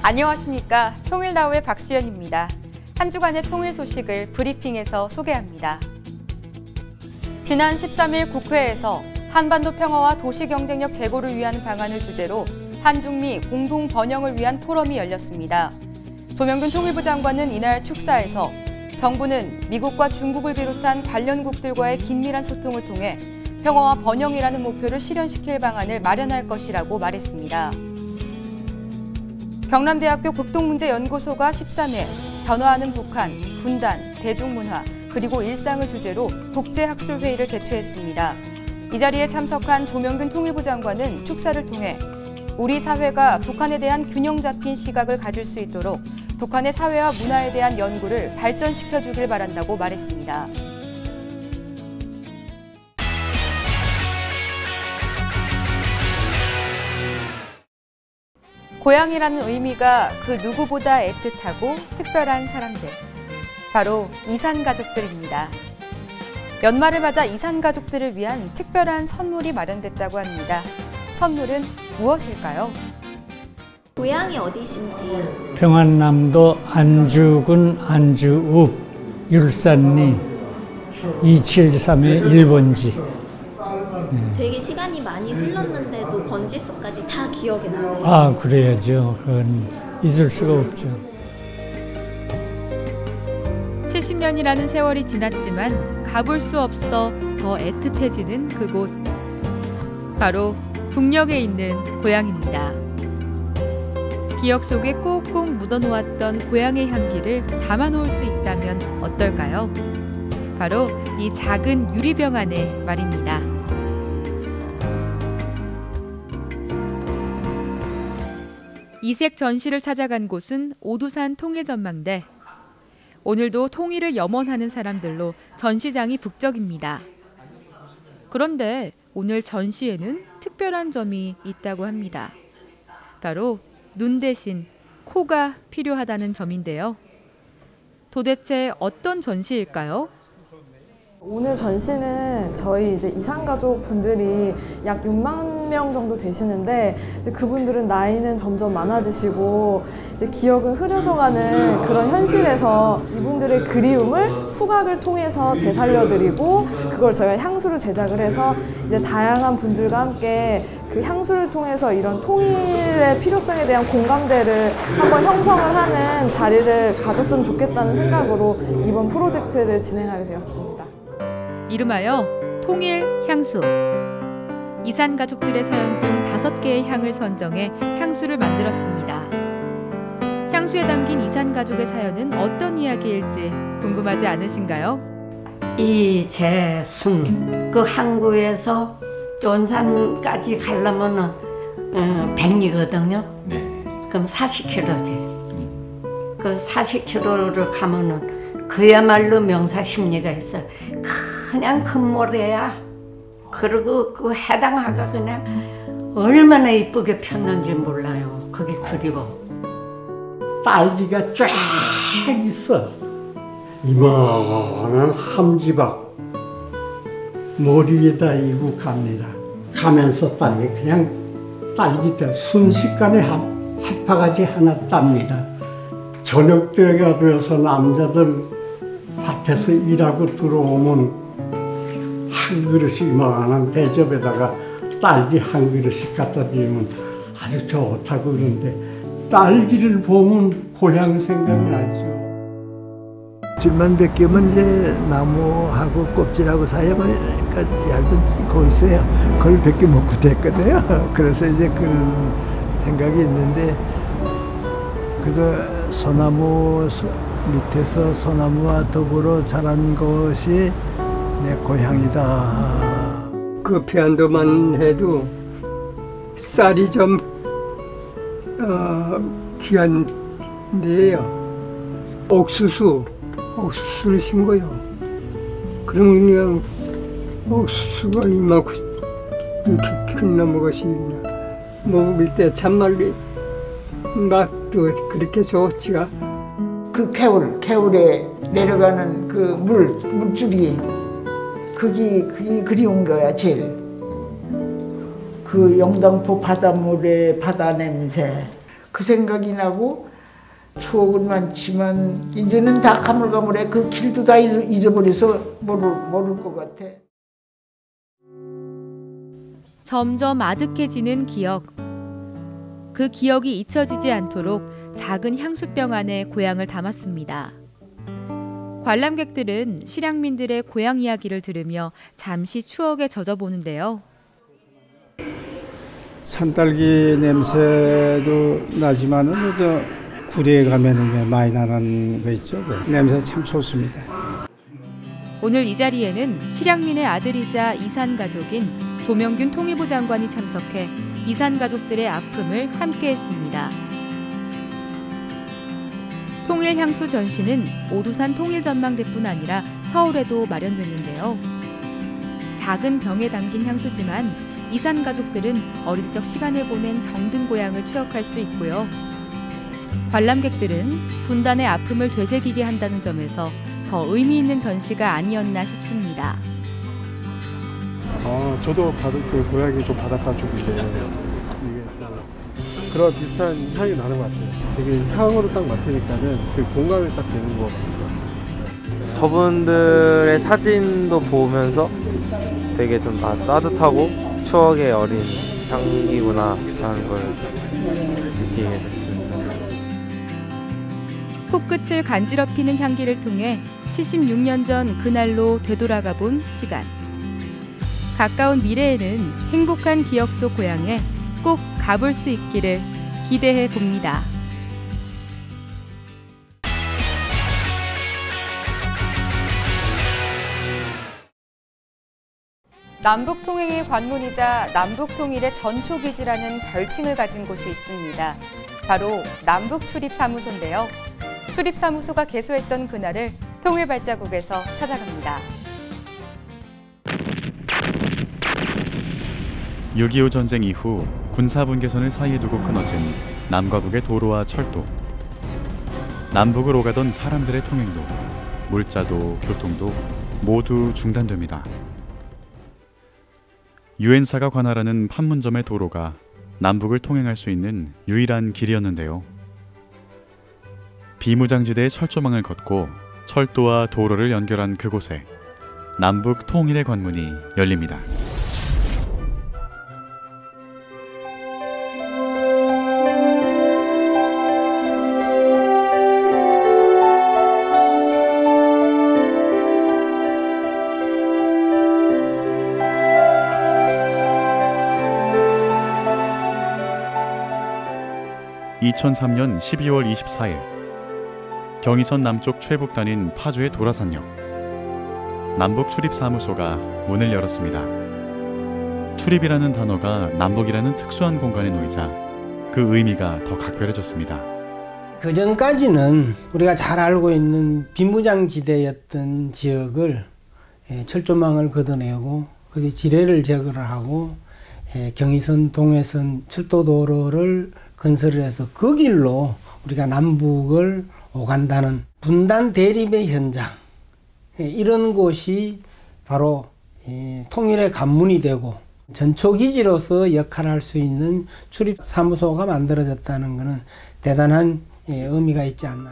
안녕하십니까. 통일나우의 박수연입니다. 한 주간의 통일 소식을 브리핑에서 소개합니다. 지난 13일 국회에서 한반도 평화와 도시 경쟁력 제고를 위한 방안을 주제로 한중미 공동 번영을 위한 포럼이 열렸습니다. 조명균 통일부 장관은 이날 축사에서 정부는 미국과 중국을 비롯한 관련국들과의 긴밀한 소통을 통해 평화와 번영이라는 목표를 실현시킬 방안을 마련할 것이라고 말했습니다. 경남대학교 국동문제연구소가 13일 변화하는 북한, 분단, 대중문화, 그리고 일상을 주제로 국제학술회의를 개최했습니다. 이 자리에 참석한 조명균 통일부 장관은 축사를 통해 우리 사회가 북한에 대한 균형 잡힌 시각을 가질 수 있도록 북한의 사회와 문화에 대한 연구를 발전시켜주길 바란다고 말했습니다. 고향이라는 의미가 그 누구보다 애틋하고 특별한 사람들, 바로 이산가족들입니다. 연말을 맞아 이산가족들을 위한 특별한 선물이 마련됐다고 합니다. 선물은 무엇일까요? 고향이 어디신지. 평안남도 안주군 안주읍 율산리 273의 1번지. 되게 시간이 많이 흘렀는데도 번지수까지 다 기억이 나세요? 아, 그래야죠. 그건 잊을 수가 없죠. 70년이라는 세월이 지났지만 가볼 수 없어 더 애틋해지는 그곳. 바로 북녘에 있는 고향입니다. 기억 속에 꾹꾹 묻어놓았던 고향의 향기를 담아놓을 수 있다면 어떨까요? 바로 이 작은 유리병 안에 말입니다. 이색 전시를 찾아간 곳은 오두산 통일전망대. 오늘도 통일을 염원하는 사람들로 전시장이 북적입니다. 그런데 오늘 전시에는 특별한 점이 있다고 합니다. 바로 눈 대신 코가 필요하다는 점인데요. 도대체 어떤 전시일까요? 오늘 전시는 저희 이제 이산가족 분들이 약 6만 명 정도 되시는데 이제 그분들은 나이는 점점 많아지시고 이제 기억은 흐려져가는 그런 현실에서 이분들의 그리움을 후각을 통해서 되살려드리고 그걸 저희가 향수를 제작을 해서 이제 다양한 분들과 함께 그 향수를 통해서 이런 통일의 필요성에 대한 공감대를 한번 형성을 하는 자리를 가졌으면 좋겠다는 생각으로 이번 프로젝트를 진행하게 되었습니다. 이름하여 통일 향수. 이산 가족들의 사연 중 5개의 향을 선정해 향수를 만들었습니다. 향수에 담긴 이산 가족의 사연은 어떤 이야기일지 궁금하지 않으신가요? 이재순 그 항구에서 쫀산까지 가려면은 백리거든요. 네. 그럼 40km지. 그 40km를 가면은 그야말로 명사십리가 있어. 그냥 큰 모래야. 그리고 그 해당하가 그냥 얼마나 이쁘게 폈는지 몰라요. 그게 그리워. 딸기가 쫙 있어. 이만한 함지박 머리에다 이고 갑니다. 가면서 딸기 그냥 딸기들 순식간에 한 파가지 하나 땁니다. 저녁 때가 되어서 남자들 밭에서 일하고 들어오면 한 그릇이 이만한 대접에다가 딸기 한 그릇씩 갖다 드리면 아주 좋다고 그러는데 딸기를 보면 고향 생각이 나죠. 줄만 벗기면 이제 나무하고 껍질하고 사이에 얇은 거 있어요. 그걸 벗겨 먹고 됐거든요. 그래서 이제 그런 생각이 있는데 그저 소나무 밑에서 소나무와 더불어 자란 것이 내 고향이다. 그 편도만 해도 쌀이 좀 귀한데요. 옥수수를 심고요. 그러면 그냥 옥수수가 이만큼 이렇게 큰 나무것이 먹을 때 참말로 맛도 그렇게 좋지가. 그 개울에 내려가는 그 물줄이 그게 그리운 거야 제일. 그 영등포 바닷물의 바다 냄새, 그 생각이 나고 추억은 많지만 이제는 다 가물가물해. 그 길도 다 잊어버려서 모를 것 같아. 점점 아득해지는 기억. 그 기억이 잊혀지지 않도록 작은 향수병 안에 고향을 담았습니다. 관람객들은 실향민들의 고향 이야기를 들으며 잠시 추억에 젖어보는데요. 산딸기 냄새도 나지만은 저 구리에 가면은 많이 나는 거 있죠. 그 냄새 참 좋습니다. 오늘 이 자리에는 실향민의 아들이자 이산 가족인 조명균 통일부 장관이 참석해 이산 가족들의 아픔을 함께했습니다. 통일향수 전시는 오두산 통일전망대뿐 아니라 서울에도 마련됐는데요. 작은 병에 담긴 향수지만 이산 가족들은 어릴 적 시간을 보낸 정든 고향을 추억할 수 있고요. 관람객들은 분단의 아픔을 되새기게 한다는 점에서 더 의미 있는 전시가 아니었나 싶습니다. 저도 그 고향이 좀 바닷가 쪽인데 이게 그런 비슷한 향이 나는 것 같아요. 되게 향으로 딱 맡으니까는 그 공감이 딱 되는 것 같아요. 저분들의 사진도 보면서 되게 좀 따뜻하고 추억의 어린 향기구나 라는 걸 느끼게 됐습니다. 코끝을 간지럽히는 향기를 통해 76년 전 그날로 되돌아가 본 시간. 가까운 미래에는 행복한 기억 속 고향에 꼭 가볼 수 있기를 기대해 봅니다. 남북통행의 관문이자 남북통일의 전초기지라는 별칭을 가진 곳이 있습니다. 바로 남북출입사무소인데요. 출입사무소가 개소했던 그날을 통일발자국에서 찾아갑니다. 6.25 전쟁 이후 군사분계선을 사이에 두고 끊어진 남과 북의 도로와 철도. 남북을 오가던 사람들의 통행도, 물자도 교통도 모두 중단됩니다. 유엔사가 관할하는 판문점의 도로가 남북을 통행할 수 있는 유일한 길이었는데요. 비무장지대의 철조망을 걷고 철도와 도로를 연결한 그곳에 남북 통일의 관문이 열립니다. (2003년 12월 24일) 경의선 남쪽 최북단인 파주의 도라산역. 남북 출입사무소가 문을 열었습니다. 출입이라는 단어가 남북이라는 특수한 공간에 놓이자 그 의미가 더 각별해졌습니다. 그 전까지는 우리가 잘 알고 있는 비무장지대였던 지역을 철조망을 걷어내고 거기 지뢰를 제거를 하고 경의선, 동해선 철도도로를 건설을 해서 그 길로 우리가 남북을 오간다는 분단 대립의 현장, 이런 곳이 바로 통일의 관문이 되고 전초기지로서 역할을 할 수 있는 출입사무소가 만들어졌다는 것은 대단한 의미가 있지 않나.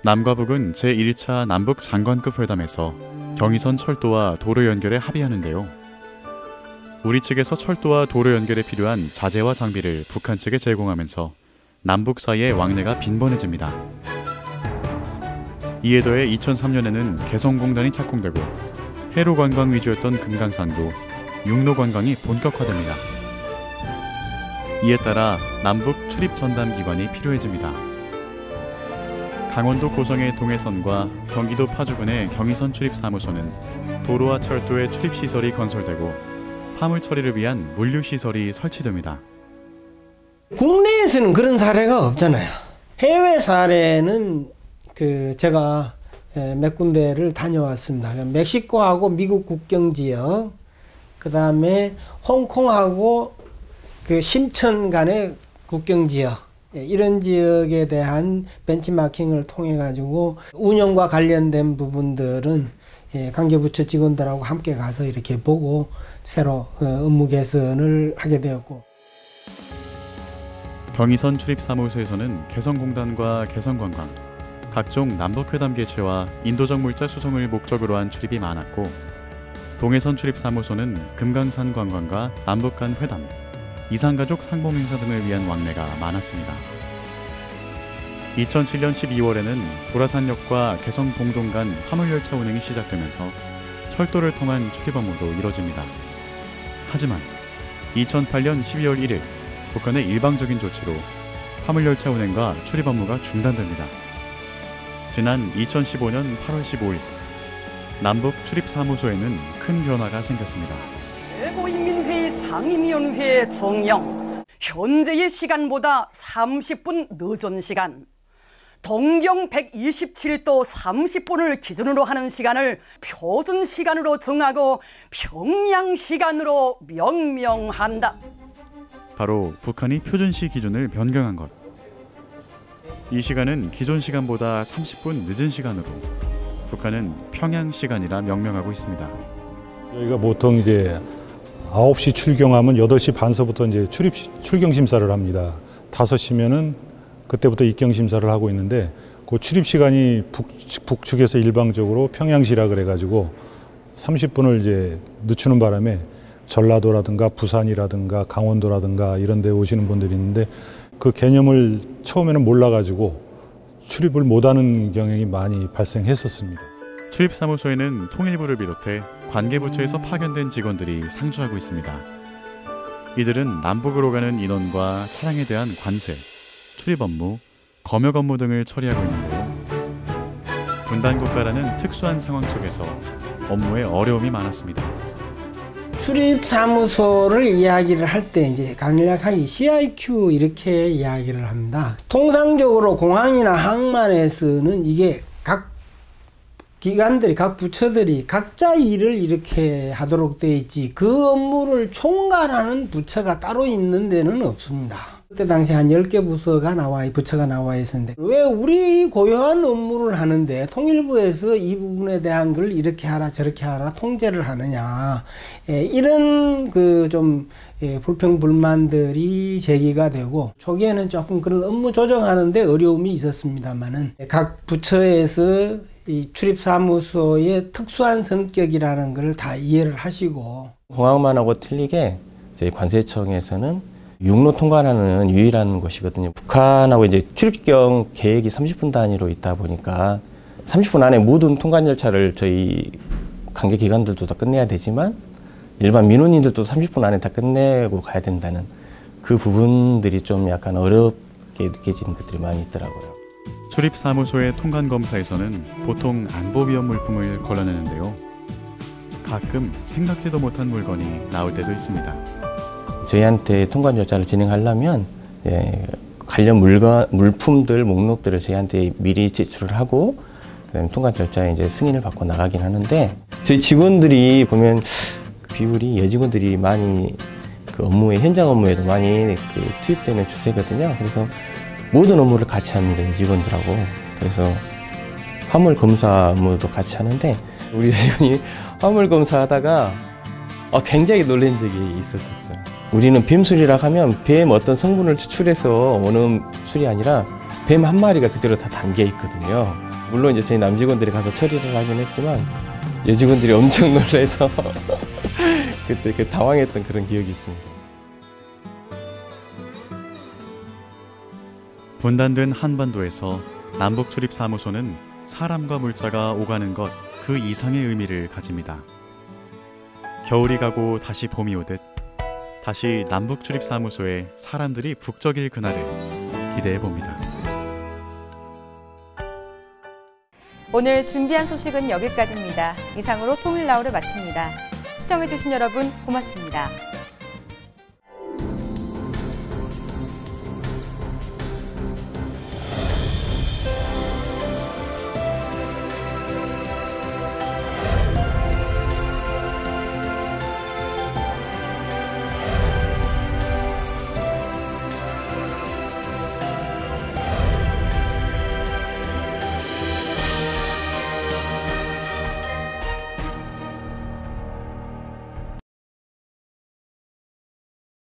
남과 북은 제1차 남북 장관급 회담에서 경의선 철도와 도로 연결에 합의하는데요. 우리 측에서 철도와 도로 연결에 필요한 자재와 장비를 북한 측에 제공하면서 남북 사이의 왕래가 빈번해집니다. 이에 더해 2003년에는 개성공단이 착공되고 해로 관광 위주였던 금강산도 육로 관광이 본격화됩니다. 이에 따라 남북 출입 전담 기관이 필요해집니다. 강원도 고성의 동해선과 경기도 파주군의 경의선 출입사무소는 도로와 철도의 출입시설이 건설되고 화물 처리를 위한 물류시설이 설치됩니다. 국내에서는 그런 사례가 없잖아요. 해외 사례는 제가 몇 군데를 다녀왔습니다. 멕시코하고 미국 국경 지역, 그 다음에 홍콩하고 심천 간의 국경 지역, 이런 지역에 대한 벤치마킹을 통해 가지고 운영과 관련된 부분들은 관계부처 직원들하고 함께 가서 이렇게 보고 새로 업무 개선을 하게 되었고. 경의선 출입사무소에서는 개성공단과 개성관광, 각종 남북회담 개최와 인도적 물자 수송을 목적으로 한 출입이 많았고, 동해선 출입사무소는 금강산 관광과 남북 간 회담, 이산가족 상봉행사 등을 위한 왕래가 많았습니다. 2007년 12월에는 도라산역과 개성 봉동 간 화물열차 운행이 시작되면서 철도를 통한 출입 업무도 이뤄집니다. 하지만 2008년 12월 1일 북한의 일방적인 조치로 화물열차 운행과 출입 업무가 중단됩니다. 지난 2015년 8월 15일 남북 출입사무소에는 큰 변화가 생겼습니다. 최고인민회의 상임위원회 정령, 현재의 시간보다 30분 늦은 시간, 동경 127도 30분을 기준으로 하는 시간을 표준 시간으로 정하고 평양 시간으로 명명한다. 바로 북한이 표준시 기준을 변경한 것. 이 시간은 기존 시간보다 30분 늦은 시간으로 북한은 평양 시간이라 명명하고 있습니다. 저희가 보통 이제 9시 출경하면 8시 반서부터 이제 출경 심사를 합니다. 5시면은 그때부터 입경 심사를 하고 있는데 그 출입 시간이 북측에서 일방적으로 평양시라 그래가지고 30분을 이제 늦추는 바람에 전라도라든가 부산이라든가 강원도라든가 이런 데 오시는 분들이 있는데 그 개념을 처음에는 몰라가지고 출입을 못하는 경향이 많이 발생했었습니다. 출입사무소에는 통일부를 비롯해 관계부처에서 파견된 직원들이 상주하고 있습니다. 이들은 남북으로 가는 인원과 차량에 대한 관세, 출입 업무, 검역 업무 등을 처리하고 있는데요. 분단국가라는 특수한 상황 속에서 업무에 어려움이 많았습니다. 출입사무소를 이야기를 할 때 이제 간략하게 CIQ 이렇게 이야기를 합니다. 통상적으로 공항이나 항만에서는 이게 각 기관들이, 각 부처들이 각자 일을 이렇게 하도록 되어 있지 그 업무를 총괄하는 부처가 따로 있는 데는 없습니다. 그때 당시 한 10개 부처가 나와 있었는데 왜 우리 고유한 업무를 하는데 통일부에서 이 부분에 대한 걸 이렇게 하라 저렇게 하라 통제를 하느냐, 이런 그 좀 불평불만들이 제기가 되고 초기에는 조금 그런 업무 조정하는데 어려움이 있었습니다만은 각 부처에서 이 출입사무소의 특수한 성격이라는 걸 다 이해를 하시고, 공항만하고 틀리게 저희 관세청에서는 육로 통관하는 유일한 곳이거든요. 북한하고 이제 출입경 계획이 30분 단위로 있다 보니까 30분 안에 모든 통관 절차를 저희 관계 기관들도 다 끝내야 되지만 일반 민원인들도 30분 안에 다 끝내고 가야 된다는 그 부분들이 좀 약간 어렵게 느껴지는 것들이 많이 있더라고요. 출입사무소의 통관검사에서는 보통 안보위험 물품을 걸러내는데요. 가끔 생각지도 못한 물건이 나올 때도 있습니다. 저희한테 통관 절차를 진행하려면 관련 물품들, 목록들을 저희한테 미리 제출을 하고 그다음에 통관 절차에 이제 승인을 받고 나가긴 하는데 저희 직원들이 보면 그 비율이 여직원들이 많이 그 업무에 현장 업무에도 많이 그 투입되는 추세거든요. 그래서 모든 업무를 같이 합니다, 여직원들하고. 그래서 화물 검사 업무도 같이 하는데 우리 여직원이 화물 검사하다가 굉장히 놀란 적이 있었었죠. 우리는 뱀 수리라고 하면 뱀 어떤 성분을 추출해서 오는 술이 아니라 뱀 한 마리가 그대로 다 담겨 있거든요. 물론 이제 저희 남직원들이 가서 처리를 하긴 했지만 여직원들이 엄청 놀라서 그때 그 당황했던 그런 기억이 있습니다. 분단된 한반도에서 남북 출입사무소는 사람과 물자가 오가는 것 그 이상의 의미를 가집니다. 겨울이 가고 다시 봄이 오듯 다시 남북 출입사무소에 사람들이 북적일 그날을 기대해 봅니다. 오늘 준비한 소식은 여기까지입니다. 이상으로 통일나우를 마칩니다. 시청해주신 여러분 고맙습니다.